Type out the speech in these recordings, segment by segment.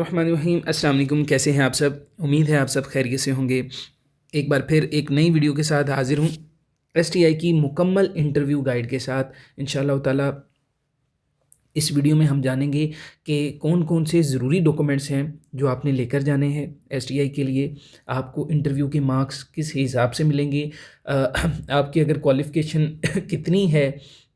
रहमानिर्रहीम। अस्सलाम वालेकुम। कैसे हैं आप सब? उम्मीद है आप सब खैरियत से होंगे। एक बार फिर एक नई वीडियो के साथ हाज़िर हूँ, एसटीआई की मुकम्मल इंटरव्यू गाइड के साथ। इंशाअल्लाह ताला इस वीडियो में हम जानेंगे कि कौन कौन से ज़रूरी डॉक्यूमेंट्स हैं जो आपने लेकर जाने हैं एसटीआई के लिए। आपको इंटरव्यू के मार्क्स किस हिसाब से मिलेंगे, आपकी अगर क्वालिफ़िकेशन कितनी है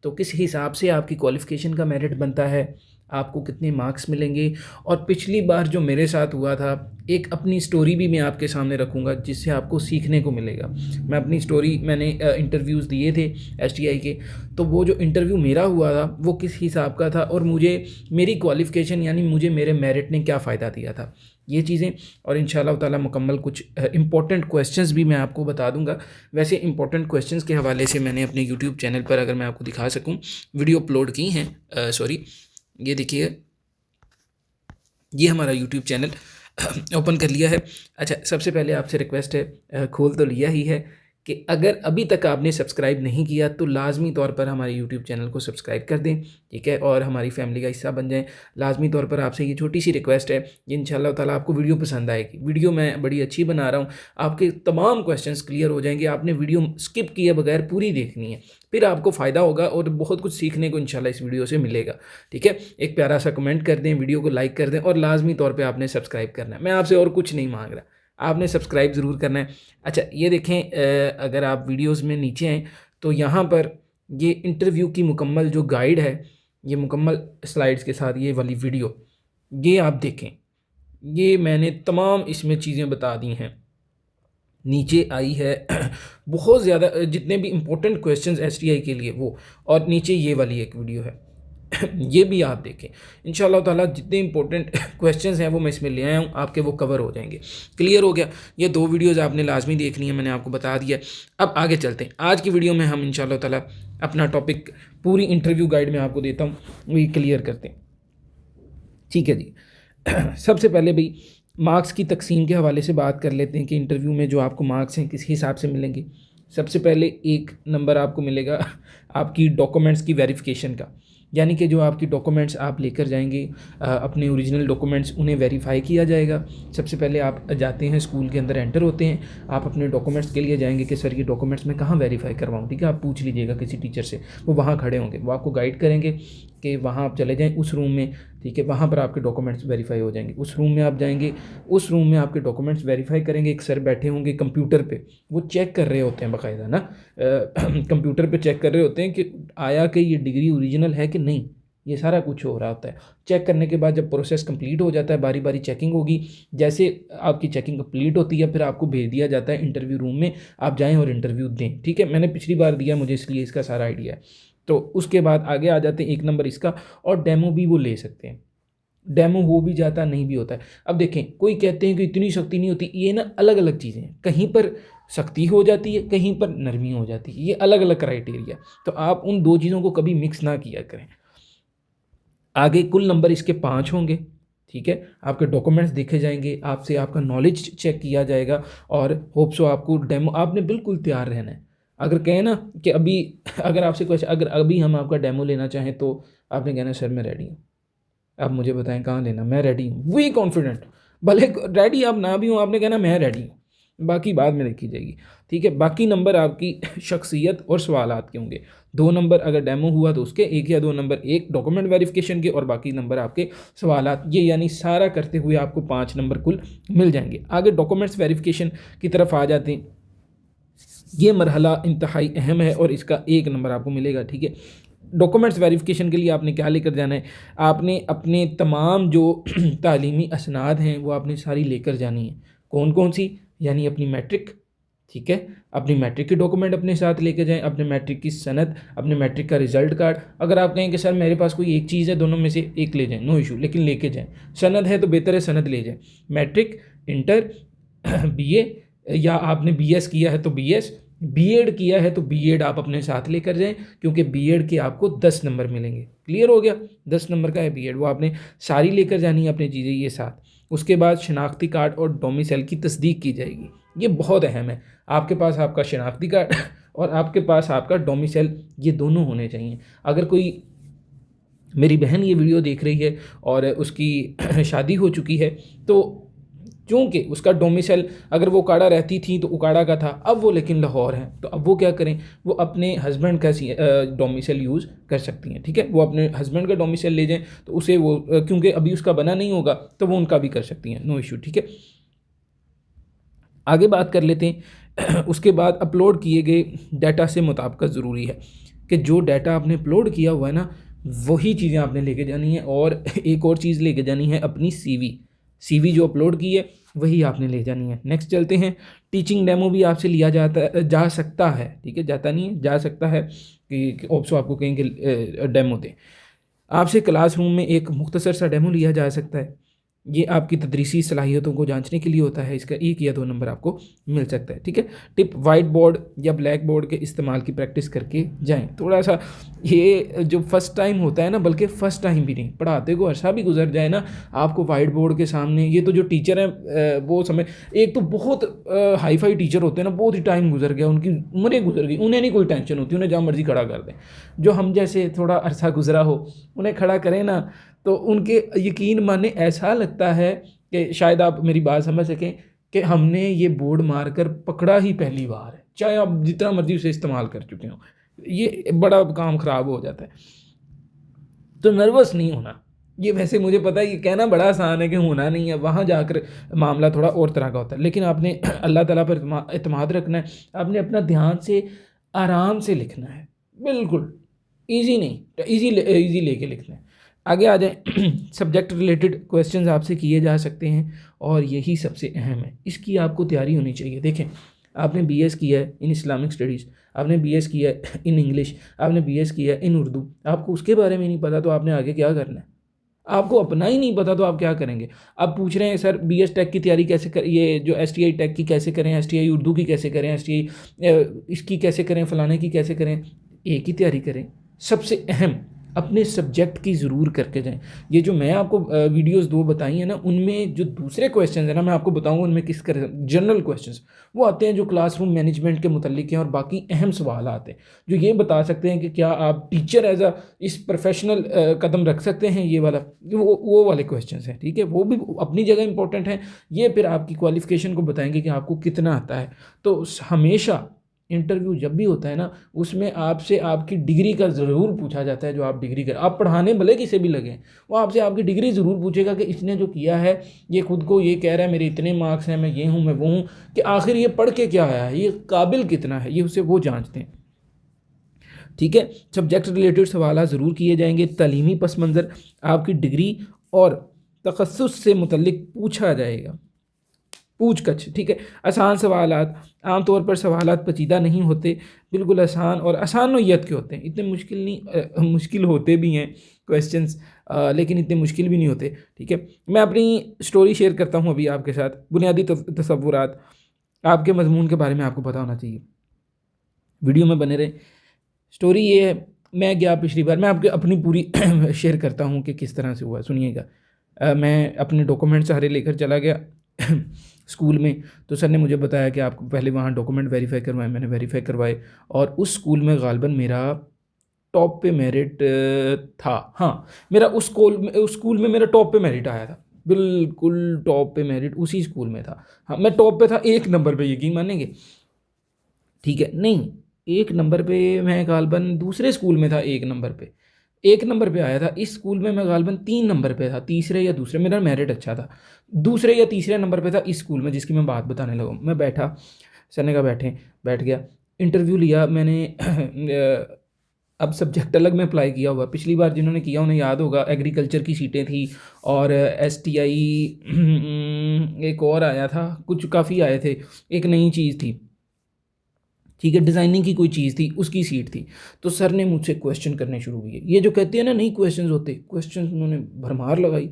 तो किस हिसाब से आपकी क्वालिफ़िकेशन का मेरिट बनता है, आपको कितने मार्क्स मिलेंगे। और पिछली बार जो मेरे साथ हुआ था, एक अपनी स्टोरी भी मैं आपके सामने रखूँगा जिससे आपको सीखने को मिलेगा। मैं अपनी स्टोरी मैंने इंटरव्यूज़ दिए थे एसटीआई के, तो वो जो इंटरव्यू मेरा हुआ था वो किस हिसाब का था और मुझे मेरी क्वालिफ़िकेशन यानी मुझे मेरे मेरिट ने क्या फ़ायदा दिया था, ये चीज़ें। और इंशाअल्लाह ताला मुकम्मल कुछ इंपॉर्टेंट क्वेश्चंस भी मैं आपको बता दूंगा। वैसे इंपॉर्टेंट क्वेश्चंस के हवाले से मैंने अपने यूट्यूब चैनल पर, अगर मैं आपको दिखा सकूं, वीडियो अपलोड की हैं। सॉरी, ये देखिए, ये हमारा यूट्यूब चैनल ओपन कर लिया है। अच्छा, सबसे पहले आपसे रिक्वेस्ट है, खोल तो लिया ही है, कि अगर अभी तक आपने सब्सक्राइब नहीं किया तो लाजमी तौर पर हमारे यूट्यूब चैनल को सब्सक्राइब कर दें, ठीक है, और हमारी फैमिली का हिस्सा बन जाएं। लाजमी तौर पर आपसे ये छोटी सी रिक्वेस्ट है, इंशाअल्लाह ताला आपको वीडियो पसंद आएगी। वीडियो मैं बड़ी अच्छी बना रहा हूँ, आपके तमाम क्वेश्चंस क्लियर हो जाएंगे। आपने वीडियो स्किप किए बगैर पूरी देखनी है, फिर आपको फ़ायदा होगा और बहुत कुछ सीखने को इंशाल्लाह इस वीडियो से मिलेगा, ठीक है। एक प्यारा सा कमेंट कर दें, वीडियो को लाइक कर दें और लाजमी तौर पे आपने सब्सक्राइब करना है। मैं आपसे और कुछ नहीं मांग रहा, आपने सब्सक्राइब ज़रूर करना है। अच्छा, ये देखें, अगर आप वीडियोस में नीचे आएँ तो यहाँ पर ये इंटरव्यू की मुकम्मल जो गाइड है, ये मुकम्मल स्लाइड्स के साथ ये वाली वीडियो, ये आप देखें। ये मैंने तमाम इसमें चीज़ें बता दी हैं, नीचे आई है बहुत ज़्यादा जितने भी इम्पोर्टेंट क्वेश्चंस एसटीआई के लिए वो, और नीचे ये वाली एक वीडियो है ये भी आप देखें। इंशाअल्लाह ताला जितने इंपॉर्टेंट क्वेश्चंस हैं वो मैं इसमें ले आया हूँ, आपके वो कवर हो जाएंगे। क्लियर हो गया? ये दो वीडियोज़ आपने लाजमी देखनी है, मैंने आपको बता दिया। अब आगे चलते हैं। आज की वीडियो में हम इंशाअल्लाह ताला अपना टॉपिक पूरी इंटरव्यू गाइड में आपको देता हूँ, वही क्लियर करते हैं, ठीक है जी। सबसे पहले भाई मार्क्स की तकसीम के हवाले से बात कर लेते हैं कि इंटरव्यू में जो आपको मार्क्स हैं किस हिसाब से मिलेंगे। सबसे पहले एक नंबर आपको मिलेगा आपकी डॉक्यूमेंट्स की वेरिफिकेशन का, यानी कि जो आपकी डॉक्यूमेंट्स आप लेकर जाएंगे, अपने ओरिजिनल डॉक्यूमेंट्स, उन्हें वेरीफाई किया जाएगा। सबसे पहले आप जाते हैं, स्कूल के अंदर एंटर होते हैं, आप अपने डॉक्यूमेंट्स के लिए जाएंगे कि सर ये डॉक्यूमेंट्स मैं कहाँ वेरीफाई करवाऊँ, ठीक है। आप पूछ लीजिएगा किसी टीचर से, वो वहाँ खड़े होंगे, वो आपको गाइड करेंगे कि वहाँ आप चले जाएँ उस रूम में, ठीक है। वहाँ पर आपके डॉक्यूमेंट्स वेरीफाई हो जाएंगे। उस रूम में आप जाएंगे, उस रूम में आपके डॉक्यूमेंट्स वेरीफाई करेंगे। एक सर बैठे होंगे कंप्यूटर पे, वो चेक कर रहे होते हैं बाकायदा ना, कंप्यूटर पे चेक कर रहे होते हैं कि आया कि ये डिग्री ओरिजिनल है कि नहीं, ये सारा कुछ हो रहा होता है। चेक करने के बाद जब प्रोसेस कंप्लीट हो जाता है, बारी बारी चेकिंग होगी। जैसे आपकी चेकिंग कंप्लीट होती है, फिर आपको भेज दिया जाता है इंटरव्यू रूम में, आप जाएँ और इंटरव्यू दें, ठीक है। मैंने पिछली बार दिया, मुझे इसलिए इसका सारा आइडिया है। तो उसके बाद आगे आ जाते हैं, एक नंबर इसका, और डेमो भी वो ले सकते हैं। डेमो हो भी जाता है, नहीं भी होता है। अब देखें, कोई कहते हैं कि इतनी सख्ती नहीं होती, ये ना अलग अलग चीज़ें हैं, कहीं पर सख्ती हो जाती है, कहीं पर नरमी हो जाती है, ये अलग अलग क्राइटेरिया। तो आप उन दो चीज़ों को कभी मिक्स ना किया करें। आगे कुल नंबर इसके 5 होंगे, ठीक है। आपके डॉक्यूमेंट्स देखे जाएंगे, आपसे आपका नॉलेज चेक किया जाएगा, और होप सो आपको डेमो, आपने बिल्कुल तैयार रहना है। अगर कहें ना कि अभी अगर आपसे क्वेश्चन, अगर अभी हम आपका डेमो लेना चाहें तो आपने कहना सर मैं रेडी हूँ, आप मुझे बताएं कहाँ लेना, मैं रेडी हूँ, वी कॉन्फिडेंट। भले रेडी आप ना भी हो, आपने कहना मैं रेडी हूँ, बाकी बाद में देखी जाएगी, ठीक है। बाकी नंबर आपकी शख्सियत और सवालात के होंगे। 2 नंबर अगर डेमो हुआ तो उसके, 1 या 2 नंबर एक डॉक्यूमेंट वेरिफिकेशन के, और बाकी नंबर आपके सवालात, ये यानी सारा करते हुए आपको 5 नंबर कुल मिल जाएंगे। आगे डॉक्यूमेंट्स वेरिफिकेशन की तरफ आ जाते हैं। ये मरहला इंतहाई अहम है और इसका 1 नंबर आपको मिलेगा, ठीक है। डॉक्यूमेंट्स वेरिफिकेशन के लिए आपने क्या लेकर जाना है, आपने अपने तमाम जो तालीमी असनाद हैं वो आपने सारी लेकर जानी है। कौन कौन सी? यानी अपनी मैट्रिक, ठीक है, अपनी मैट्रिक के डॉक्यूमेंट अपने साथ लेके जाएं, अपने मैट्रिक की सनद, अपने मैट्रिक का रिजल्ट कार्ड। अगर आप कहें कि सर मेरे पास कोई एक चीज़ है, दोनों में से एक ले जाएं, नो इशू, लेकिन लेके जाएं। सनद है तो बेहतर है सनद ले जाएं, मैट्रिक, इंटर, बीए, या आपने बीएस किया है तो बीएस, बीएड किया है तो बीएड आप अपने साथ लेकर जाएं, क्योंकि बीएड के आपको 10 नंबर मिलेंगे। क्लियर हो गया? 10 नंबर का है बीएड, वो आपने सारी लेकर जानी है अपनी चीज़ें ये साथ। उसके बाद शनाख्ती कार्ड और डोमिसाइल की तस्दीक की जाएगी, ये बहुत अहम है। आपके पास आपका शनाख्ती कार्ड और आपके पास आपका डोमिसाइल, ये दोनों होने चाहिए। अगर कोई मेरी बहन ये वीडियो देख रही है और उसकी शादी हो चुकी है, तो चूँकि उसका डोमिसाइल अगर वो उकाड़ा रहती थी तो उकाड़ा का था, अब वो लेकिन लाहौर है, तो अब वो क्या करें, वो अपने हस्बैंड का डोमिसाइल यूज़ कर सकती हैं। ठीक है, वो अपने हस्बैंड का डोमिसाइल ले जाएं तो उसे वो क्योंकि अभी उसका बना नहीं होगा तो वो उनका भी कर सकती हैं, नो इशू। ठीक है, आगे बात कर लेते हैं। उसके बाद अपलोड किए गए डाटा से मुताबिकत ज़रूरी है कि जो डाटा आपने अपलोड किया हुआ है ना, वही चीज़ें आपने लेके जानी है। और एक और चीज़ लेके जानी है, अपनी सीवी जो अपलोड की है वही आपने ले जानी है। नेक्स्ट चलते हैं, टीचिंग डेमो भी आपसे लिया जा सकता है। ठीक है, जाता नहीं है, जा सकता है कि ऑप्सो आपको कहेंगे डेमो दें। आपसे क्लासरूम में एक मुख्तसर सा डेमो लिया जा सकता है, ये आपकी तदरीसी सलाहियतों को जांचने के लिए होता है। इसका 1 या 2 नंबर आपको मिल सकता है। ठीक है, टिप, वाइट बोर्ड या ब्लैक बोर्ड के इस्तेमाल की प्रैक्टिस करके जाएं। थोड़ा सा ये जो फर्स्ट टाइम होता है ना, बल्कि फ़र्स्ट टाइम भी नहीं, पढ़ाते को अर्सा भी गुजर जाए ना, आपको वाइट बोर्ड के सामने, ये तो जो टीचर हैं वो समय, एक तो बहुत हाई फाई टीचर होते हैं ना, बहुत ही टाइम गुजर गया, उनकी उम्रें गुजर गई, उन्हें नहीं कोई टेंशन होती, उन्हें जहाँ मर्जी खड़ा कर दें। जो हम जैसे थोड़ा अरसा गुजरा हो, उन्हें खड़ा करें ना तो उनके यकीन माने ऐसा लगता है कि शायद आप मेरी बात समझ सकें कि हमने ये बोर्ड मारकर पकड़ा ही पहली बार है, चाहे आप जितना मर्जी उसे इस्तेमाल कर चुके हो, ये बड़ा काम ख़राब हो जाता है। तो नर्वस नहीं होना, ये वैसे मुझे पता है ये कहना बड़ा आसान है कि होना नहीं है, वहाँ जाकर मामला थोड़ा और तरह का होता है। लेकिन आपने अल्लाह ताला पर एतमाद रखना है, आपने अपना ध्यान से आराम से लिखना है, बिल्कुल ईजी नहीं, ईजी लेके लिखना है। आगे आ जाए, सब्जेक्ट रिलेटेड क्वेश्चंस आपसे किए जा सकते हैं और यही सबसे अहम है, इसकी आपको तैयारी होनी चाहिए। देखें, आपने बीएस किया है इन इस्लामिक स्टडीज़, आपने बीएस किया है इन इंग्लिश, आपने बीएस किया है इन उर्दू, आपको उसके बारे में नहीं पता तो आपने आगे क्या करना है? आपको अपना ही नहीं पता तो आप क्या करेंगे? आप पूछ रहे हैं सर बीएस टेक की तैयारी कैसे कर, ये जो एसटीआई टेक की कैसे करें, एसटीआई उर्दू की कैसे करें, एसटीआई इसकी कैसे करें, फलाने की कैसे करें? एक ही तैयारी करें, सबसे अहम अपने सब्जेक्ट की ज़रूर करके जाएं। ये जो मैं आपको वीडियोस 2 बताई हैं ना, उनमें जो दूसरे क्वेश्चंस हैं ना, मैं आपको बताऊंगा उनमें किस कर जनरल क्वेश्चंस वो आते हैं जो क्लासरूम मैनेजमेंट के मुतल्लिक हैं, और बाकी अहम सवाल आते हैं जो ये बता सकते हैं कि क्या आप टीचर एज इस प्रोफेशनल कदम रख सकते हैं। ये वाला वो वाले क्वेश्चंस हैं। ठीक है, वो भी अपनी जगह इंपॉर्टेंट हैं, ये फिर आपकी क्वालिफिकेशन को बताएंगे कि आपको कितना आता है। तो हमेशा इंटरव्यू जब भी होता है ना, उसमें आपसे आपकी डिग्री का ज़रूर पूछा जाता है। जो आप डिग्री कर, आप पढ़ाने भले किसे भी लगे, वो आपसे आपकी डिग्री ज़रूर पूछेगा कि इसने जो किया है, ये खुद को ये कह रहा है मेरे इतने मार्क्स हैं, मैं ये हूँ, मैं वो हूँ, कि आखिर ये पढ़ के क्या आया है, ये काबिल कितना है, ये उसे वो जांचते हैं। ठीक है, सब्जेक्ट रिलेटेड सवाल ज़रूर किए जाएंगे। तालीमी पस मंज़र, आपकी डिग्री और तखस्सुस से मुतल्लिक पूछा जाएगा, पूछकछ। ठीक है, आसान सवालात, आमतौर पर सवालात पेचीदा नहीं होते, बिल्कुल आसान और आसान नोयत के होते हैं, इतने मुश्किल नहीं, मुश्किल होते भी हैं क्वेश्चंस, लेकिन इतने मुश्किल भी नहीं होते। ठीक है, मैं अपनी स्टोरी शेयर करता हूँ अभी आपके साथ। बुनियादी तसव्वुरात, आपके मजमून के बारे में आपको पता होना चाहिए, वीडियो में बने रहे। स्टोरी ये है, मैं गया पिछली बार, मैं आपके अपनी पूरी शेयर करता हूँ कि किस तरह से हुआ, सुनिएगा। मैं अपने डॉक्यूमेंट सारे लेकर चला गया स्कूल में, तो सर ने मुझे बताया कि आपको पहले वहाँ डॉक्यूमेंट वेरीफाई करवाए, मैंने वेरीफाई करवाए, और उस स्कूल में गालिबन मेरा टॉप पे मेरिट था। हाँ, मेरा उस स्कूल में मेरा टॉप पे मेरिट आया था, बिल्कुल टॉप पे मेरिट उसी स्कूल में था। हाँ, मैं टॉप पे था, 1 नंबर पे, यकीन मानेंगे। ठीक है, नहीं, 1 नंबर पे मैं गालिबन दूसरे स्कूल में था, 1 नंबर पे, 1 नंबर पे आया था। इस स्कूल में मैं गालिबन 3 नंबर पे था, तीसरे या दूसरे, मेरा मेरिट अच्छा था, दूसरे या तीसरे नंबर पे था इस स्कूल में जिसकी मैं बात बताने लगा। मैं बैठा, सर ने कहा बैठ गया, इंटरव्यू लिया मैंने। अब सब्जेक्ट अलग में अप्लाई किया हुआ, पिछली बार जिन्होंने किया उन्हें याद होगा, एग्रीकल्चर की सीटें थी, और एसटीआई एक और आया था, कुछ काफ़ी आए थे, एक नई चीज़ थी। ठीक है, डिज़ाइनिंग की कोई चीज़ थी, उसकी सीट थी। तो सर ने मुझसे क्वेश्चन करने शुरू किए, ये जो कहते हैं ना नहीं क्वेश्चंस होते, क्वेश्चन उन्होंने भरमार लगाई।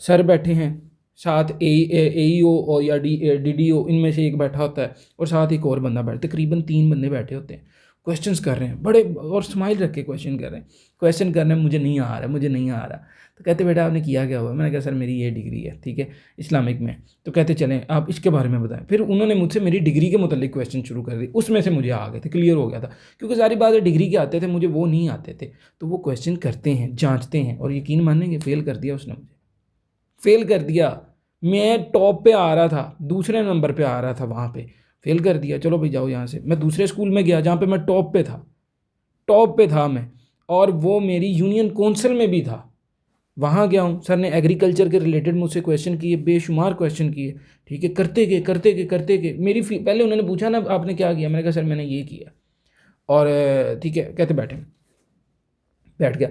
सर बैठे हैं, साथ एईओ और या डीडीओ, इनमें से एक बैठा होता है, और साथ एक और बंदा बैठा, तकरीबन 3 बंदे बैठे होते हैं। क्वेश्चंस कर रहे हैं बड़े, और स्माइल रख के क्वेश्चन कर रहे हैं, क्वेश्चन करने में मुझे नहीं आ रहा, मुझे नहीं आ रहा। तो कहते बेटा आपने किया क्या हुआ? मैंने कहा सर मेरी ये डिग्री है, ठीक है, इस्लामिक में। तो कहते चलें आप इसके बारे में बताएं। फिर उन्होंने मुझसे मेरी डिग्री के मुतालिक क्वेश्चन शुरू कर दिए, उसमें से मुझे आ गए थे, क्लियर हो गया था, क्योंकि सारी बातें डिग्री के आते थे, मुझे वो नहीं आते थे। तो वो क्वेश्चन करते हैं, जाँचते हैं, और यकीन मानेंगे फेल कर दिया उसने, मुझे फेल कर दिया। मैं टॉप पे आ रहा था, दूसरे नंबर पे आ रहा था, वहाँ पे फेल कर दिया। चलो भाई जाओ यहाँ से। मैं दूसरे स्कूल में गया जहाँ पे मैं टॉप पे था, टॉप पे था मैं, और वो मेरी यूनियन कौंसिल में भी था। वहाँ गया हूँ, सर ने एग्रीकल्चर के रिलेटेड मुझसे क्वेश्चन किए, बेशुमार क्वेश्चन किए, ठीक है, करते गए करते गए करते गए। पहले उन्होंने पूछा ना आपने क्या किया, मैंने कहा सर मैंने ये किया, और ठीक है, कहते बैठे, बैठ गया।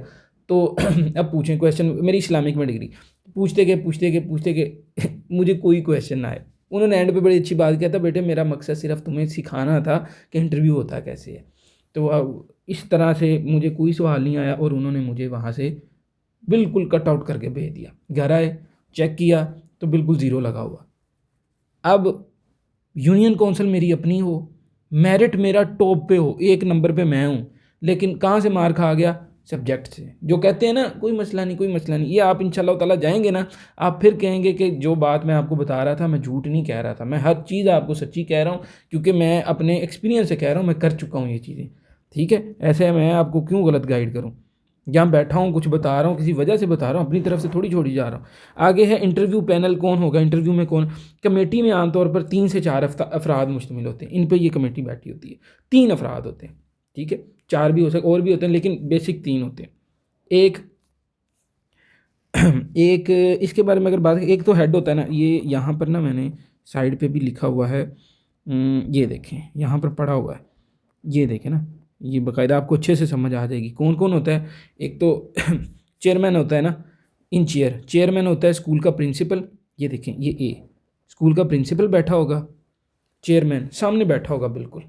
तो अब पूछें क्वेश्चन, मेरी इस्लामिक में डिग्री, पूछते गए पूछते गए पूछते गए मुझे कोई क्वेश्चन ना आए। उन्होंने एंड पे बड़ी अच्छी बात किया था, बेटे मेरा मकसद सिर्फ तुम्हें सिखाना था कि इंटरव्यू होता कैसे है। तो अब इस तरह से मुझे कोई सवाल नहीं आया, और उन्होंने मुझे वहाँ से बिल्कुल कट आउट करके भेज दिया। घर आए, चेक किया तो बिल्कुल ज़ीरो लगा हुआ। अब यूनियन काउंसिल मेरी अपनी हो, मेरिट मेरा टॉप पे हो, एक नंबर पे मैं हूँ, लेकिन कहाँ से मार खा गया? सब्जेक्ट से। जो कहते हैं ना कोई मसला नहीं, कोई मसला नहीं, ये आप इंशाल्लाह ताला जाएंगे ना, आप फिर कहेंगे कि जो बात मैं आपको बता रहा था मैं झूठ नहीं कह रहा था, मैं हर चीज़ आपको सच्ची कह रहा हूँ, क्योंकि मैं अपने एक्सपीरियंस से कह रहा हूँ, मैं कर चुका हूँ ये चीज़ें, ठीक है। ऐसे मैं आपको क्यों गलत गाइड करूँ? यहाँ बैठा हूँ, कुछ बता रहा हूँ, किसी वजह से बता रहा हूँ, अपनी तरफ से थोड़ी छोड़ी जा रहा हूँ। आगे है इंटरव्यू पैनल, कौन होगा इंटरव्यू में? कौन? कमेटी में आमतौर पर 3 से 4 अफराद मुश्तमिल होते हैं, इन पर ये कमेटी बैठी होती है। 3 अफराद होते हैं, ठीक है, 4 भी हो सकते, और भी होते हैं, लेकिन बेसिक 3 होते हैं। एक एक इसके बारे में अगर बात, एक तो हेड होता है ना, ये यहाँ पर ना मैंने साइड पे भी लिखा हुआ है, ये देखें यहाँ पर पढ़ा हुआ है, ये देखें ना, ये बाकायदा आपको अच्छे से समझ आ जाएगी कौन कौन होता है। एक तो चेयरमैन होता है ना, इन चेयरमैन होता है स्कूल का प्रिंसिपल, ये देखें ये ए, स्कूल का प्रिंसिपल बैठा होगा, चेयरमैन सामने बैठा होगा, बिल्कुल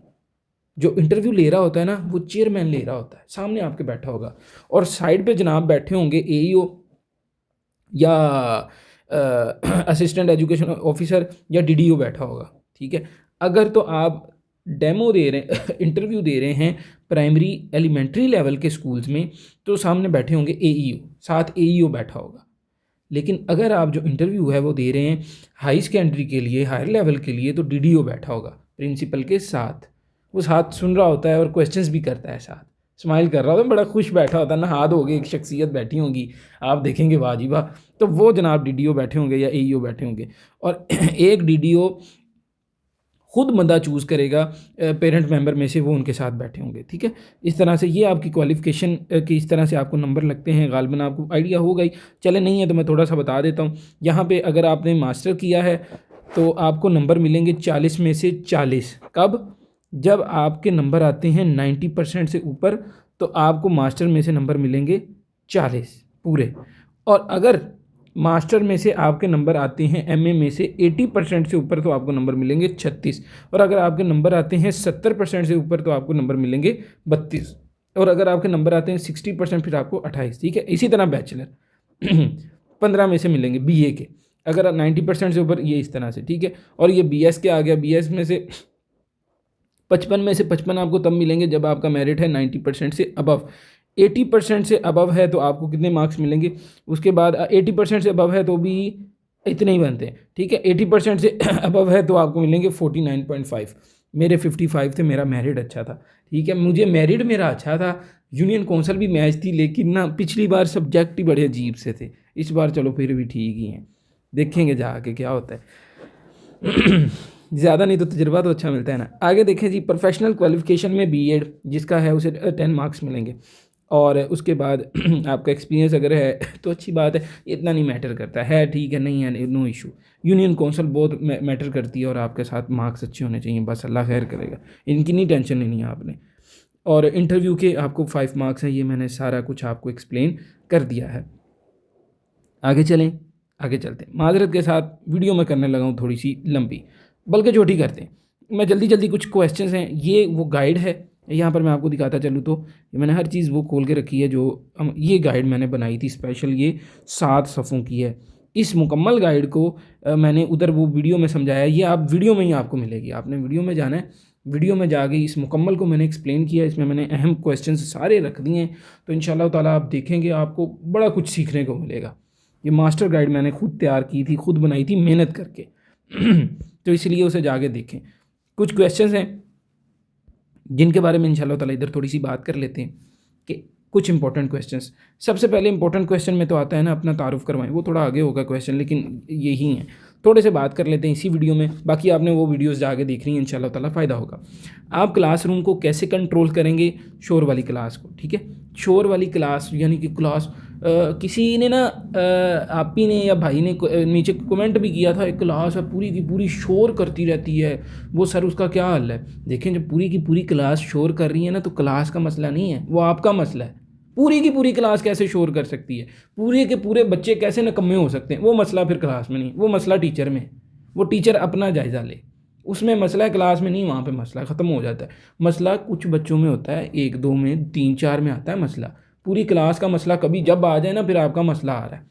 जो इंटरव्यू ले रहा होता है ना वो चेयरमैन ले रहा होता है, सामने आपके बैठा होगा, और साइड पे जनाब बैठे होंगे एईओ या असिस्टेंट एजुकेशन ऑफिसर या डीडीओ बैठा होगा, ठीक है। अगर तो आप डेमो दे रहे हैं इंटरव्यू दे रहे हैं प्राइमरी एलिमेंट्री लेवल के स्कूल्स में, तो सामने बैठे होंगे एईओ, साथ एईओ बैठा होगा। लेकिन अगर आप जो इंटरव्यू है वो दे रहे हैं हाई सेकेंडरी के लिए, हायर लेवल के लिए, तो डीडीओ बैठा होगा प्रिंसिपल के साथ, वो साथ सुन रहा होता है और क्वेश्चंस भी करता है, साथ स्माइल कर रहा होता है, बड़ा खुश बैठा होता है ना, हाथ होगे, एक शख्सियत बैठी होगी, आप देखेंगे वाह जी वाह। तो वो जनाब डीडीओ बैठे होंगे या एईओ बैठे होंगे, और एक डीडीओ खुद बंदा चूज़ करेगा पेरेंट मेंबर में से, वो उनके साथ बैठे होंगे, ठीक है। इस तरह से ये आपकी क्वालिफ़िकेशन की इस तरह से आपको नंबर लगते हैं, गालिबन आपको आइडिया होगा ही। चले नहीं है तो मैं थोड़ा सा बता देता हूँ। यहाँ पे अगर आपने मास्टर किया है तो आपको नंबर मिलेंगे 40 में से 40। कब? जब आपके नंबर आते हैं 90% से ऊपर, तो आपको मास्टर में से नंबर मिलेंगे 40 पूरे। और अगर मास्टर में से आपके नंबर आते हैं एमए में से 80% से ऊपर, तो आपको नंबर मिलेंगे 36। और अगर आपके नंबर आते हैं 70% से ऊपर, तो आपको नंबर मिलेंगे 32। और अगर आपके नंबर आते हैं 60%, फिर आपको 28, ठीक है। इसी तरह बैचलर 15 में से मिलेंगे बीए के, अगर 90% से ऊपर, ये इस तरह से, ठीक है। और ये बीएस के आ गया, बीएस में से 55 में से 55 आपको तब मिलेंगे जब आपका मेरिट है 90% से अबव। 80% से अबव है तो आपको कितने मार्क्स मिलेंगे? उसके बाद 80% से अबव है तो भी इतने ही बनते हैं, ठीक है। 80% से अबव है तो आपको मिलेंगे 49.5। मेरे 55 थे, मेरा मेरिट अच्छा था, ठीक है, मुझे मेरिट मेरा अच्छा था। यूनियन काउंसिल भी मैच थी, लेकिन ना पिछली बार सब्जेक्ट ही बड़े अजीब से थे, इस बार चलो फिर भी ठीक ही हैं, देखेंगे जाके क्या होता है। ज़्यादा नहीं तो तजुर्बा तो अच्छा मिलता है ना। आगे देखें जी, प्रोफेशनल क्वालिफिकेशन में बीएड जिसका है उसे 10 मार्क्स मिलेंगे, और उसके बाद आपका एक्सपीरियंस अगर है तो अच्छी बात है, इतना नहीं मैटर करता है, ठीक है, नहीं है, नो इशू। यूनियन काउंसिल बहुत मैटर करती है, और आपके साथ मार्क्स अच्छे होने चाहिए, बस अल्लाह खैर करेगा, इनकी नहीं टेंशन लेनी है आपने। और इंटरव्यू के आपको 5 मार्क्स हैं, ये मैंने सारा कुछ आपको एक्सप्लेन कर दिया है। आगे चलें, आगे चलते हैं। माजरत के साथ वीडियो में करने लगा हूँ थोड़ी सी लंबी, बल्कि छोटी करते हैं। मैं जल्दी जल्दी कुछ क्वेश्चंस हैं, ये वो गाइड है, यहाँ पर मैं आपको दिखाता चलूँ तो मैंने हर चीज़ वो खोल के रखी है, जो ये गाइड मैंने बनाई थी स्पेशल, ये 7 सफ़ों की है। इस मुकम्मल गाइड को मैंने उधर वो वीडियो में समझाया, ये आप वीडियो में ही आपको मिलेगी, आपने वीडियो में जाना है, वीडियो में जाके इस मुकम्मल को मैंने एक्सप्लेन किया, इसमें मैंने अहम क्वेश्चन सारे रख दिए हैं। तो इंशाल्लाह ताला आप देखेंगे आपको बड़ा कुछ सीखने को मिलेगा। ये मास्टर गाइड मैंने खुद तैयार की थी, खुद बनाई थी मेहनत करके तो इसलिए उसे जाके देखें। कुछ क्वेश्चंस हैं जिनके बारे में इंशाल्लाह ताला इधर थोड़ी सी बात कर लेते हैं कि कुछ इंपॉर्टेंट क्वेश्चंस। सबसे पहले इंपॉर्टेंट क्वेश्चन में तो आता है ना, अपना तारुफ करवाएं, वो थोड़ा आगे होगा क्वेश्चन, लेकिन यही है, थोड़े से बात कर लेते हैं इसी वीडियो में। बाकी आपने वो वीडियोस जाके देख रही हैं, इंशाल्लाह ताला फ़ायदा होगा। आप क्लासरूम को कैसे कंट्रोल करेंगे, शोर वाली क्लास को, ठीक है। शोर वाली क्लास यानी कि क्लास किसी ने ना आप ही ने या भाई ने नीचे कमेंट भी किया था, एक क्लास है पूरी की पूरी शोर करती रहती है, वो सर उसका क्या हल है। देखें, जब पूरी की पूरी क्लास शोर कर रही है ना, तो क्लास का मसला नहीं है, वो आपका मसला है। पूरी की पूरी क्लास कैसे शोर कर सकती है, पूरे के पूरे बच्चे कैसे निकम्मे हो सकते हैं, वो मसला फिर क्लास में नहीं, वो मसला टीचर में है। वो टीचर अपना जायज़ा ले, उसमें मसला है, क्लास में नहीं, वहाँ पे मसला ख़त्म हो जाता है। मसला कुछ बच्चों में होता है, 1 2 में, 3 4 में आता है मसला। पूरी क्लास का मसला कभी जब आ जाए ना, फिर आपका मसला आ रहा है,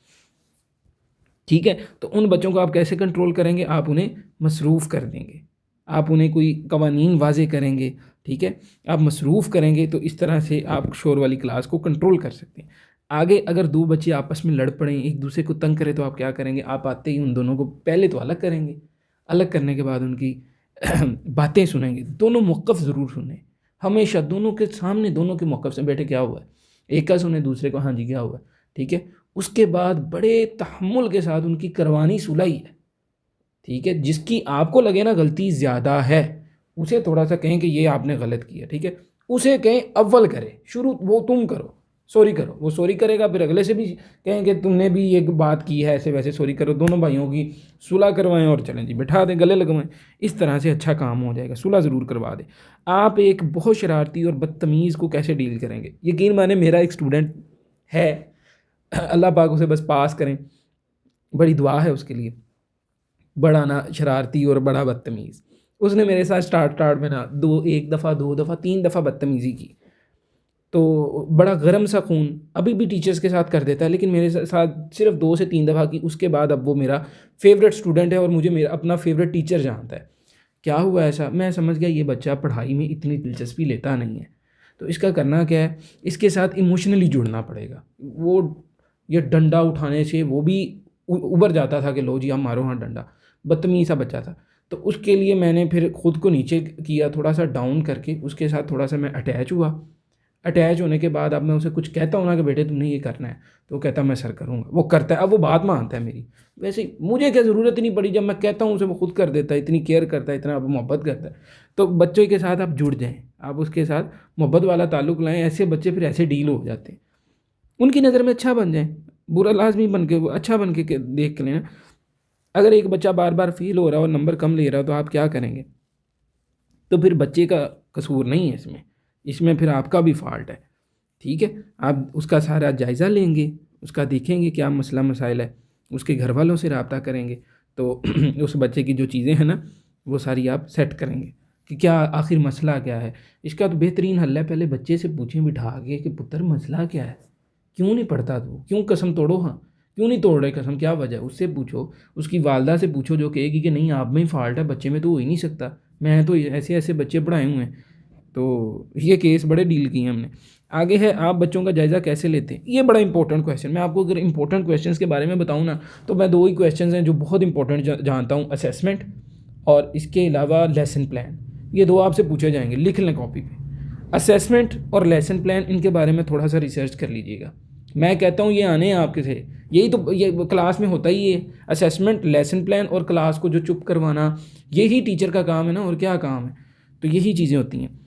ठीक है। तो उन बच्चों को आप कैसे कंट्रोल करेंगे, आप उन्हें मसरूफ़ कर देंगे, आप उन्हें कोई कवानीन वाज़े करेंगे, ठीक है। आप मसरूफ़ करेंगे तो इस तरह से आप शोर वाली क्लास को कंट्रोल कर सकते हैं। आगे अगर 2 बच्चे आपस में लड़ पड़ें, एक दूसरे को तंग करें, तो आप क्या करेंगे, आप आते ही उन दोनों को पहले तो अलग करेंगे, अलग करने के बाद उनकी बातें सुनेंगे। दोनों मौक़िफ़ ज़रूर सुने, हमेशा दोनों के सामने, दोनों के मौक़िफ़ से, बेटे क्या हुआ है, एक का सुने, दूसरे को हाँ जी क्या हुआ, ठीक है। उसके बाद बड़े तहम्मुल के साथ उनकी करवानी सुलह है, ठीक है। जिसकी आपको लगे ना गलती ज़्यादा है, उसे थोड़ा सा कहें कि ये आपने गलत किया, ठीक है। उसे कहें अव्वल करे, शुरू वो तुम करो, सॉरी करो, वो सॉरी करेगा, फिर अगले से भी कहें कि तुमने भी ये बात की है, ऐसे वैसे सॉरी करो, दोनों भाइयों की सुलह करवाएं और चलें जी, बिठा दें, गले लगवाएं। इस तरह से अच्छा काम हो जाएगा, सुलह ज़रूर करवा दें। आप एक बहुत शरारती और बदतमीज़ को कैसे डील करेंगे, यकीन माने मेरा एक स्टूडेंट है, अल्लाह पाक उसे बस पास करें, बड़ी दुआ है उसके लिए। बड़ा ना शरारती और बड़ा बदतमीज़, उसने मेरे साथ स्टार्ट में ना 1 दफ़ा 2 दफ़ा 3 दफ़ा बदतमीज़ी की, तो बड़ा गर्म सा खून अभी भी टीचर्स के साथ कर देता है, लेकिन मेरे साथ सिर्फ 2 से 3 दफ़ा की। उसके बाद अब वो मेरा फेवरेट स्टूडेंट है और मुझे मेरा अपना फेवरेट टीचर जानता है। क्या हुआ ऐसा, मैं समझ गया ये बच्चा पढ़ाई में इतनी दिलचस्पी लेता नहीं है, तो इसका करना क्या है, इसके साथ इमोशनली जुड़ना पड़ेगा। वो ये डंडा उठाने से वो भी उबर जाता था कि लो जी आप मारो हाँ डंडा, बदतमीज़ सा बच्चा था। तो उसके लिए मैंने फिर ख़ुद को नीचे किया, थोड़ा सा डाउन करके उसके साथ थोड़ा सा मैं अटैच हुआ। अटैच होने के बाद अब मैं उसे कुछ कहता हूँ ना कि बेटे तुमने ये करना है, तो वो कहता है मैं सर करूँगा, वो करता है। अब वो बात मानता है मेरी, वैसे ही मुझे क्या ज़रूरत नहीं पड़ी, जब मैं कहता हूँ उसे वो खुद कर देता है, इतनी केयर करता है, इतना मोहब्बत करता है। तो बच्चों के साथ आप जुड़ जाएँ, आप उसके साथ मोहब्बत वाला ताल्लुक़ लाएँ, ऐसे बच्चे फिर ऐसे डील हो जाते हैं, उनकी नज़र में अच्छा बन जाएँ, बुरा लाजमी बन के, अच्छा बन के देख के लेना। अगर एक बच्चा बार बार फेल हो रहा है और नंबर कम ले रहा है, तो आप क्या करेंगे, तो फिर बच्चे का कसूर नहीं है इसमें, इसमें फिर आपका भी फ़ॉल्ट है, ठीक है। आप उसका सारा जायज़ा लेंगे, उसका देखेंगे क्या मसला मसाइल है, उसके घर वालों से रब्ता करेंगे, तो उस बच्चे की जो चीज़ें हैं ना, वो सारी आप सेट करेंगे कि क्या आखिर मसला क्या है। इसका तो बेहतरीन हल है, पहले बच्चे से पूछें बिठा के कि पुत्र मसला क्या है, क्यों नहीं पढ़ता तू, क्यों कसम तोड़ो, हाँ क्यों नहीं तोड़ रहे कसम, क्या वजह है, उससे पूछो। उसकी वालदा से पूछो, जो कहेगी कि नहीं आप में ही फ़ॉल्ट है, बच्चे में तो हो ही नहीं सकता, मैं तो ऐसे ऐसे बच्चे पढ़ाए हुए हैं। तो ये केस बड़े डील किए हमने। आगे है, आप बच्चों का जायज़ा कैसे लेते हैं, ये बड़ा इंपॉर्टेंट क्वेश्चन। मैं आपको अगर इंपॉर्टेंट क्वेश्चंस के बारे में बताऊं ना, तो मैं 2 ही क्वेश्चंस हैं जो बहुत इंपॉर्टेंट जानता हूं, असेसमेंट और इसके अलावा लेसन प्लान। ये 2 आपसे पूछे जाएंगे, लिख लें कॉपी पे। असेसमेंट और लेसन प्लान, इनके बारे में थोड़ा सा रिसर्च कर लीजिएगा। मैं कहता हूँ ये आने हैं आपके से, यही तो ये क्लास में होता ही है, असेसमेंट, लेसन प्लान और क्लास को जो चुप करवाना, यही टीचर का काम है ना, और क्या काम है। तो यही चीज़ें होती हैं।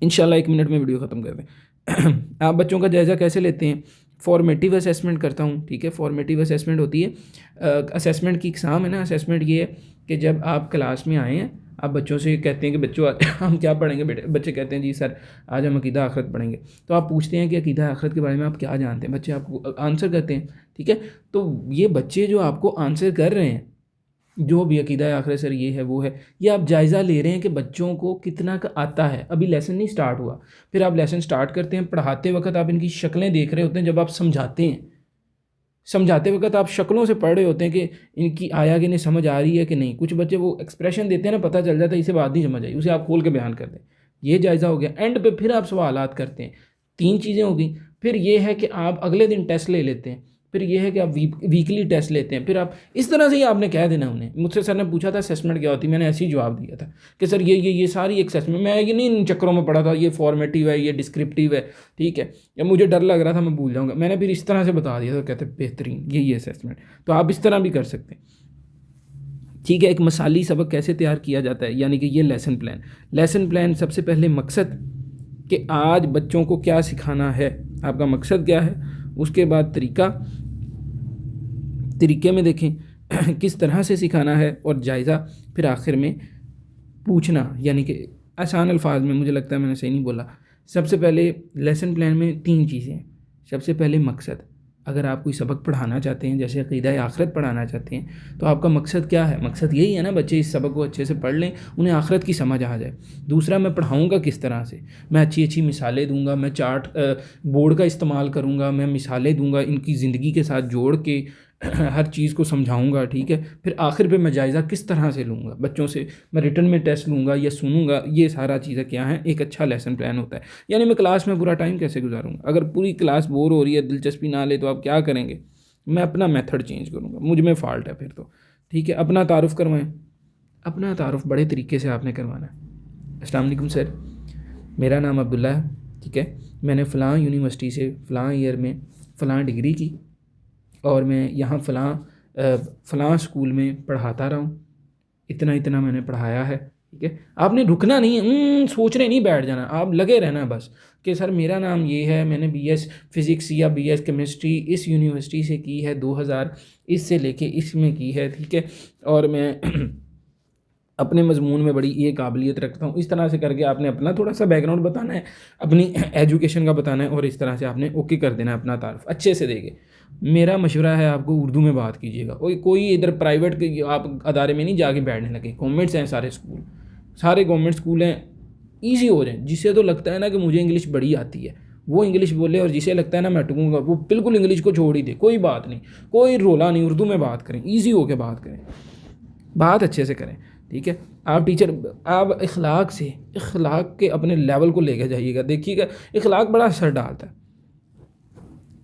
इंशाल्लाह 1 मिनट में वीडियो ख़त्म कर दें। आप बच्चों का जायज़ा कैसे लेते हैं, फॉर्मेटिव असेसमेंट करता हूँ, ठीक है। फॉर्मेटिव असेसमेंट होती है, असेसमेंट की एग्ज़ाम है ना। असेसमेंट ये है कि जब आप क्लास में आए हैं, आप बच्चों से कहते हैं कि बच्चों हम क्या पढ़ेंगे बेटे, बच्चे कहते हैं जी सर आज हम अकीदा आखिरत पढ़ेंगे। तो आप पूछते हैं कि अकीदा आखिरत के बारे में आप क्या जानते हैं, बच्चे आपको आंसर करते हैं, ठीक है। तो ये बच्चे जो आपको आंसर कर रहे हैं, जो भी अकीदा आखिरत सर ये है वो है, ये आप जायज़ा ले रहे हैं कि बच्चों को कितना का आता है। अभी लेसन नहीं स्टार्ट हुआ, फिर आप लेसन स्टार्ट करते हैं, पढ़ाते वक्त आप इनकी शक्लें देख रहे होते हैं, जब आप समझाते हैं, समझाते वक्त आप शक्लों से पढ़ रहे होते हैं कि इनकी आया कि नहीं, समझ आ रही है कि नहीं। कुछ बच्चे वो एक्सप्रेशन देते हैं ना, पता चल जाता है इसे बात नहीं समझ आई, उसे आप खोल के बयान कर दें, ये जायज़ा हो गया। एंड पे फिर आप सवालात करते हैं, 3 चीज़ें हो गई। फिर ये है कि आप अगले दिन टेस्ट ले लेते हैं, फिर ये है कि आप वीकली टेस्ट लेते हैं। फिर आप इस तरह से ही आपने कह देना उन्हें। मुझसे सर ने पूछा था असेसमेंट क्या होती है, मैंने ऐसे ही जवाब दिया था कि सर ये सारी असेसमेंट, मैं ये नहीं इन चक्करों में पढ़ा था, ये फॉर्मेटिव है, ये डिस्क्रिप्टिव है, ठीक है, या मुझे डर लग रहा था मैं भूल जाऊँगा, मैंने फिर इस तरह से बता दिया। तो कहते बेहतरीन, यही असेसमेंट। तो आप इस तरह भी कर सकते हैं, ठीक है। एक मसाली सबक कैसे तैयार किया जाता है, यानी कि ये लेसन प्लान। लेसन प्लान सबसे पहले मकसद कि आज बच्चों को क्या सिखाना है, आपका मकसद क्या है। उसके बाद तरीके में देखें किस तरह से सिखाना है, और जायज़ा। फिर आखिर में पूछना, यानी कि आसान अल्फाज में, मुझे लगता है मैंने सही नहीं बोला। सबसे पहले लेसन प्लान में 3 चीज़ें हैं। सबसे पहले मकसद, अगर आप कोई सबक पढ़ाना चाहते हैं, जैसे अक़ीदा आखिरत पढ़ाना चाहते हैं, तो आपका मकसद क्या है। मकसद यही है ना, बच्चे इस सबक को अच्छे से पढ़ लें, उन्हें आखिरत की समझ आ जाए। दूसरा, मैं पढ़ाऊँगा किस तरह से, मैं अच्छी अच्छी मिसालें दूंगा, मैं चार्ट बोर्ड का इस्तेमाल करूँगा, मैं मिसालें दूंगा, इनकी ज़िंदगी के साथ जोड़ के हर चीज़ को समझाऊंगा, ठीक है। फिर आखिर पे मैं जायज़ा किस तरह से लूँगा, बच्चों से मैं रिटर्न में टेस्ट लूँगा या सुनूंगा, ये सारा चीज़ें क्या है, एक अच्छा लेसन प्लान होता है। यानी मैं क्लास में पूरा टाइम कैसे गुजारूंगा, अगर पूरी क्लास बोर हो रही है, दिलचस्पी ना ले, तो आप क्या करेंगे, मैं अपना मेथड चेंज करूँगा, मुझ में फ़ॉल्ट है फिर तो, ठीक है। अपना तारुफ़ करवाएं, अपना तारुफ़ बड़े तरीके से आपने करवाना है। अस्सलाम वालेकुम सर, मेरा नाम अब्दुल्ला है, ठीक है, मैंने फ़लाँ यूनिवर्सिटी से फ़लाँ ईयर में फ़लाँ डिग्री की, और मैं यहाँ फ़लाँ स्कूल में पढ़ाता रहा हूँ, इतना इतना मैंने पढ़ाया है, ठीक है। आपने रुकना नहीं है, सोचने नहीं बैठ जाना, आप लगे रहना बस कि सर मेरा नाम ये है, मैंने बीएस फिज़िक्स या बीएस केमिस्ट्री इस यूनिवर्सिटी से की है, 2000 इससे लेके इसमें की है, ठीक है, और मैं अपने मजमून में बड़ी ये काबिलियत रखता हूँ। इस तरह से करके आपने अपना थोड़ा सा बैकग्राउंड बताना है, अपनी एजुकेशन का बताना है, और इस तरह से आपने ओके कर देना है, अपना तारुफ अच्छे से देंगे। मेरा मशवरा है आपको उर्दू में बात कीजिएगा, कोई इधर प्राइवेट के आप अदारे में नहीं जाके बैठने लगे। गवर्नमेंट्स हैं सारे स्कूल, सारे गवर्नमेंट स्कूल हैं, ईजी हो जाए। जिसे तो लगता है ना कि मुझे इंग्लिश बड़ी आती है वो इंग्लिश बोले, और जिसे लगता है ना मैं अटकूँगा वो बिल्कुल इंग्लिश को छोड़ ही दे। कोई बात नहीं, कोई रोला नहीं, उर्दू में बात करें, ईजी होकर बात करें, बात अच्छे से करें, ठीक है। आप टीचर, आप इखलाक के अपने लेवल को लेकर जाइएगा, देखिएगा इखलाक बड़ा असर डालता है।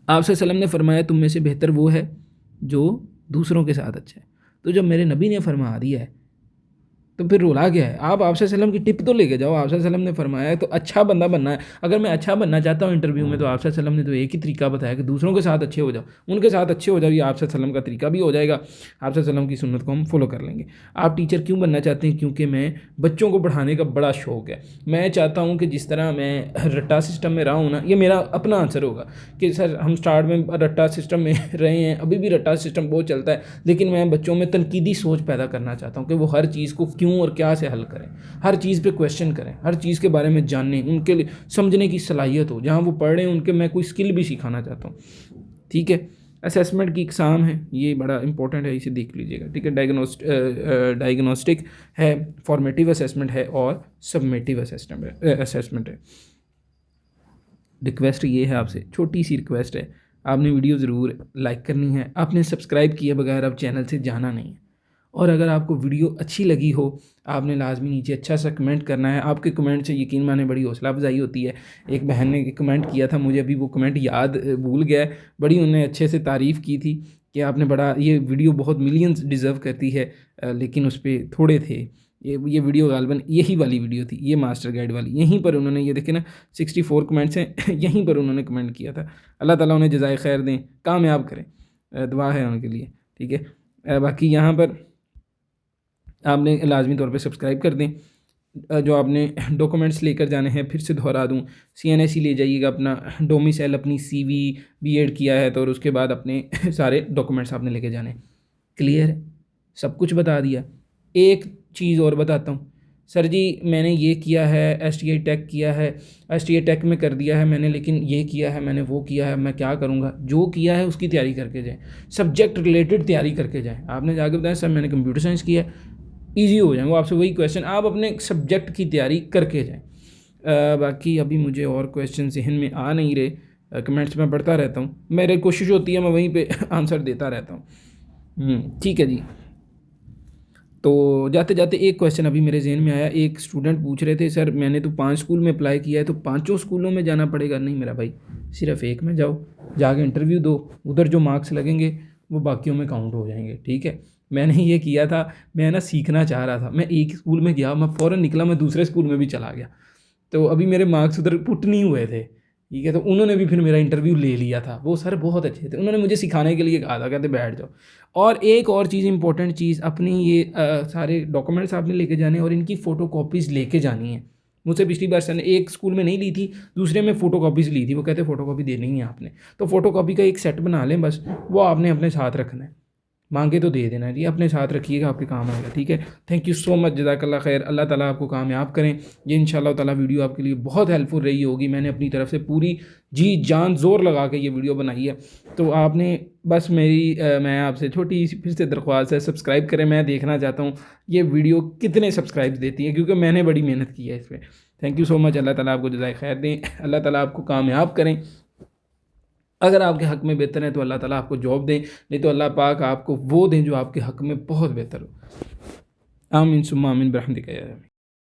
आपसे सल्लम ने फरमाया तुम में से बेहतर वो है जो दूसरों के साथ अच्छा है। तो जब मेरे नबी ने फरमा दिया है तो फिर रोला क्या है। आप आपसे सल्लम की टिप तो लेके जाओ। आपसे सल्लम ने फरमाया है तो अच्छा बंदा बनना है। अगर मैं अच्छा बनना चाहता हूँ इंटरव्यू में, तो आपसे सल्लम ने तो एक ही तरीका बताया कि दूसरों के साथ अच्छे हो जाओ, उनके साथ अच्छे हो जाओ। ये आपसे सल्लम का तरीका भी हो जाएगा, आपसे सल्लम की सुन्नत को हम फॉलो कर लेंगे। आप टीचर क्यों बनना चाहते हैं? क्योंकि मैं बच्चों को पढ़ाने का बड़ा शौक़ है। मैं चाहता हूँ कि जिस तरह मैं रट्टा सिस्टम में रहा हूँ ना, ये मेरा अपना आंसर होगा कि सर हम स्टार्ट में रट्टा सिस्टम में रहे हैं, अभी भी रट्टा सिस्टम बहुत चलता है, लेकिन मैं बच्चों में तनकीदी सोच पैदा करना चाहता हूँ कि वो हर चीज़ को क्यों और क्या से हल करें, हर चीज़ पे क्वेश्चन करें, हर चीज़ के बारे में जानें, उनके लिए समझने की सलाहियत हो। जहाँ वो पढ़ रहे हैं उनके मैं कोई स्किल भी सिखाना चाहता हूँ, ठीक है। असेसमेंट की एग्ज़ाम है, ये बड़ा इंपॉर्टेंट है, इसे देख लीजिएगा, ठीक है। डायग्नोस्टिक है, फॉर्मेटिव असेसमेंट है और सबमेटिव असेसमेंट है। रिक्वेस्ट ये है आपसे, छोटी सी रिक्वेस्ट है, आपने वीडियो ज़रूर लाइक करनी है, आपने सब्सक्राइब किए बगैर अब चैनल से जाना नहीं है। और अगर आपको वीडियो अच्छी लगी हो, आपने लाजमी नीचे अच्छा सा कमेंट करना है। आपके कमेंट से यकीन माने बड़ी हौसला अफजाई होती है। एक बहन ने कमेंट किया था, मुझे अभी वो कमेंट याद भूल गया है, बड़ी उन्होंने अच्छे से तारीफ़ की थी कि आपने बड़ा, ये वीडियो बहुत मिलियंस डिज़र्व करती है, लेकिन उस पर थोड़े थे। ये वीडियो गालबन यही वाली वीडियो थी, ये मास्टर गाइड वाली, यहीं पर उन्होंने, ये देखे ना 64 कमेंट्स हैं यहीं पर उन्होंने कमेंट किया था। अल्लाह ताला उन्हें जज़ाए खैर दें, कामयाब करें, दुआ है उनके लिए, ठीक है। बाकी यहाँ पर आपने लाजमी तौर पे सब्सक्राइब कर दें। जो आपने डॉक्यूमेंट्स लेकर जाने हैं, फिर से दोहरा दूँ, CNSE ले जाइएगा, अपना डोमिसाइल, अपनी CV, B.Ed किया है तो, और उसके बाद अपने सारे डॉक्यूमेंट्स आपने लेके जाने। क्लियर है, सब कुछ बता दिया। एक चीज़ और बताता हूँ, सर जी मैंने ये किया है, STI टेक किया है, STI टेक में कर दिया है मैंने, लेकिन ये किया है मैंने, वो किया है, मैं क्या करूँगा? जो किया है उसकी तैयारी करके जाएँ, सब्जेक्ट रिलेटेड तैयारी करके जाएँ। आपने जाकर बताया सर मैंने कंप्यूटर साइंस किया है, ईजी हो जाए वो आपसे वही क्वेश्चन, आप अपने सब्जेक्ट की तैयारी करके जाएं। बाकी अभी मुझे और क्वेश्चन जहन में आ नहीं रहे, कमेंट्स में पढ़ता रहता हूँ, मेरी कोशिश होती है मैं वहीं पे आंसर देता रहता हूँ। ठीक है जी। तो जाते जाते एक क्वेश्चन अभी मेरे जहन में आया, एक स्टूडेंट पूछ रहे थे सर मैंने तो 5 स्कूल में अप्लाई किया है तो पांचों स्कूलों में जाना पड़ेगा? नहीं मेरा भाई, सिर्फ एक में जाओ, जाके इंटरव्यू दो, उधर जो मार्क्स लगेंगे वो बाकियों में काउंट हो जाएंगे। ठीक है, मैंने ये किया था, मैं ना सीखना चाह रहा था, मैं एक स्कूल में गया, मैं फ़ौरन निकला, मैं दूसरे स्कूल में भी चला गया, तो अभी मेरे मार्क्स उधर पुट नहीं हुए थे। ठीक है, तो उन्होंने भी फिर मेरा इंटरव्यू ले लिया था, वो सर बहुत अच्छे थे, उन्होंने मुझे सिखाने के लिए कहा था, कहते बैठ जाओ। और एक और चीज़ इंपॉर्टेंट चीज़, अपनी ये सारे डॉक्यूमेंट्स आपने लेके जाने और इनकी फ़ोटो कॉपीज़ लेके जानी है। मुझसे पिछली बार सर ने एक स्कूल में नहीं ली थी, दूसरे में फ़ोटो कॉपीज़ ली थी, वो कहते फ़ोटो कॉपी देनी है आपने, तो फ़ोटो कॉपी का एक सेट बना लें बस, वो आपने अपने साथ रखना है, मांगे तो दे देना जी, अपने साथ रखिएगा, आपके काम आएगा। ठीक है, थैंक यू सो मच, जज़ाकल्लाह खैर, अल्लाह ताला आपको कामयाब करें। ये इंशाल्लाह ताला वीडियो आपके लिए बहुत हेल्पफुल रही होगी, मैंने अपनी तरफ से पूरी जी जान ज़ोर लगा के ये वीडियो बनाई है, तो आपने बस मैं आपसे छोटी सी फिर से दरख्वास्त है, सब्सक्राइब करें, मैं देखना चाहता हूँ ये वीडियो कितने सब्सक्राइब देती है, क्योंकि मैंने बड़ी मेहनत की है इस पर। थैंक यू सो मच, अल्लाह ताला आपको जज़ाए खैर दें, अल्लाह ताला आपको कामयाब करें। अगर आपके हक़ में बेहतर है तो अल्लाह ताला आपको जॉब दें, नहीं तो अल्लाह पाक आपको वो दें जो आपके हक़ में बहुत बेहतर हो। आमीन सुम्मा आमीन बिरहमतिका या